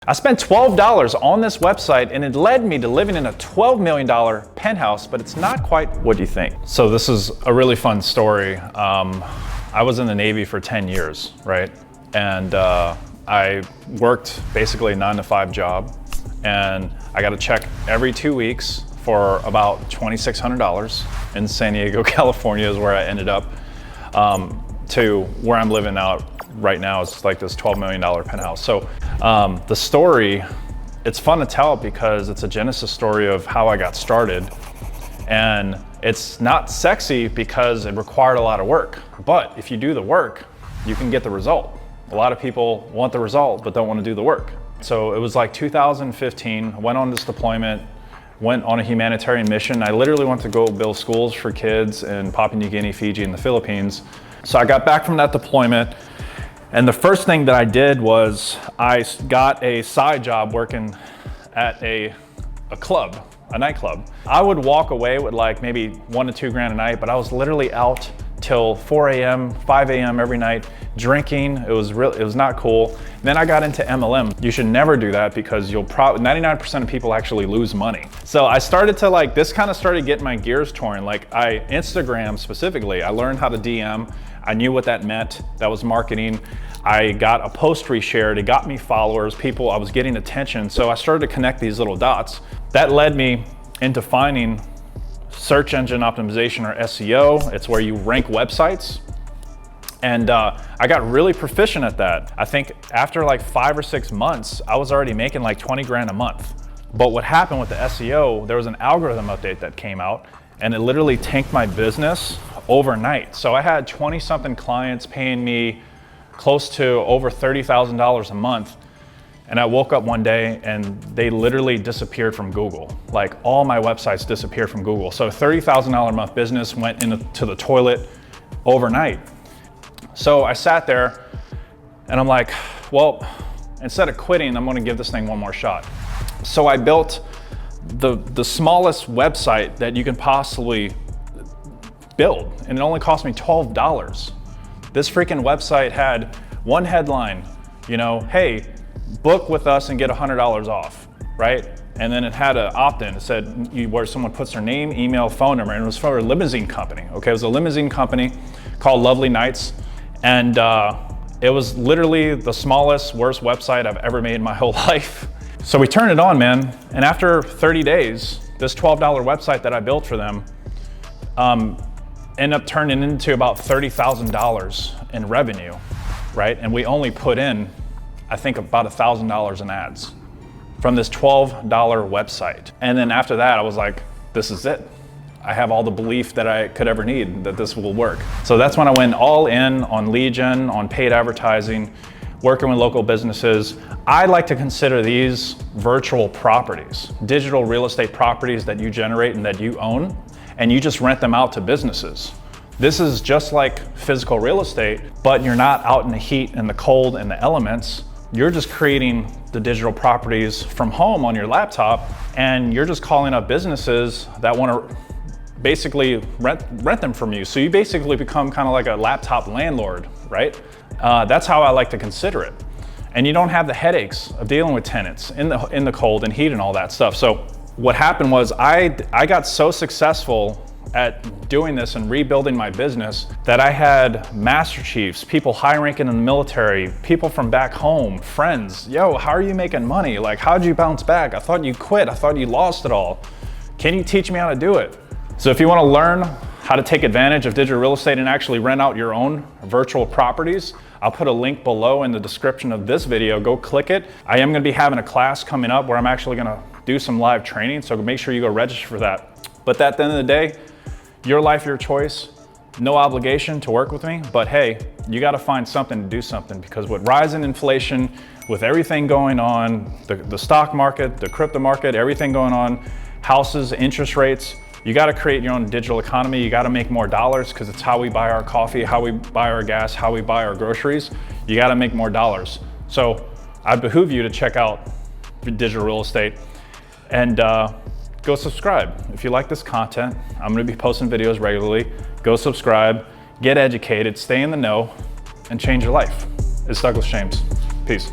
I spent $12 on this website and it led me to living in a $12 million penthouse, but it's not quite what you think. So this is a really fun story. I was in the Navy for 10 years, right? And I worked basically a 9-to-5 job, and I got a check every 2 weeks for about $2,600 in San Diego, California is where I ended up, to where I'm living out right now. It's like this $12 million penthouse. So the story, it's fun to tell because it's a genesis story of how I got started. And it's not sexy because it required a lot of work. But if you do the work, you can get the result. A lot of people want the result, but don't want to do the work. So it was like 2015, I went on this deployment, went on a humanitarian mission. I literally went to go build schools for kids in Papua New Guinea, Fiji, and the Philippines. So I got back from that deployment, and the first thing that I did was I got a side job working at a club, a nightclub. I would walk away with like maybe $1 to $2 grand a night, but I was literally out till 4 a.m., 5 a.m. every night drinking. It was not cool. Then I got into MLM. You should never do that because you'll probably, 99% of people actually lose money. So I started to this kind of started getting my gears torn. Instagram specifically, I learned how to DM. I knew what that meant. That was marketing. I got a post reshared. It got me followers, people, I was getting attention. So I started to connect these little dots. That led me into finding search engine optimization, or SEO. It's where you rank websites. And I got really proficient at that. I think after like 5 or 6 months, I was already making like 20 grand a month. But what happened with the SEO, there was an algorithm update that came out, and it literally tanked my business overnight. So I had 20 something clients paying me close to over $30,000 a month. And I woke up one day and they literally disappeared from Google. Like all my websites disappeared from Google. So $30,000 a month business went into the toilet overnight. So I sat there and I'm like, well, instead of quitting, I'm gonna give this thing one more shot. So I built the smallest website that you can possibly build, and it only cost me $12. This freaking website had one headline, hey, book with us and get $100 off, right? And then it had an opt-in. It said where someone puts their name, email, phone number, and it was for a limousine company. Okay, it was a limousine company called Lovely Nights, and it was literally the smallest, worst website I've ever made in my whole life. So we turned it on, man, and after 30 days, this $12 website that I built for them ended up turning into about $30,000 in revenue, right? And we only put in, I think, about $1,000 in ads from this $12 website. And then after that, I was like, this is it. I have all the belief that I could ever need that this will work. So that's when I went all in on lead gen, on paid advertising, working with local businesses. I like to consider these virtual properties, digital real estate properties that you generate and that you own, and you just rent them out to businesses. This is just like physical real estate, but you're not out in the heat and the cold and the elements. You're just creating the digital properties from home on your laptop, and you're just calling up businesses that want to basically rent them from you. So you basically become kind of like a laptop landlord, right? That's how I like to consider it. And you don't have the headaches of dealing with tenants in the cold and heat and all that stuff. So what happened was I got so successful at doing this and rebuilding my business that I had master chiefs, people high ranking in the military, people from back home, friends. Yo, how are you making money? Like, how'd you bounce back? I thought you quit. I thought you lost it all. Can you teach me how to do it? So if you want to learn how to take advantage of digital real estate and actually rent out your own virtual properties, I'll put a link below in the description of this video. Go click it. I am going to be having a class coming up where I'm actually going to do some live training, so make sure you go register for that. But at the end of the day, your life, your choice, no obligation to work with me, but hey, you got to find something to do something, because with rising inflation, with everything going on, the stock market, the crypto market, everything going on, houses, interest rates, you got to create your own digital economy. You got to make more dollars, because it's how we buy our coffee, how we buy our gas, how we buy our groceries. You got to make more dollars. So I behoove you to check out digital real estate and go subscribe. If you like this content, I'm going to be posting videos regularly. Go subscribe, get educated, stay in the know, and change your life. It's Douglas James. Peace.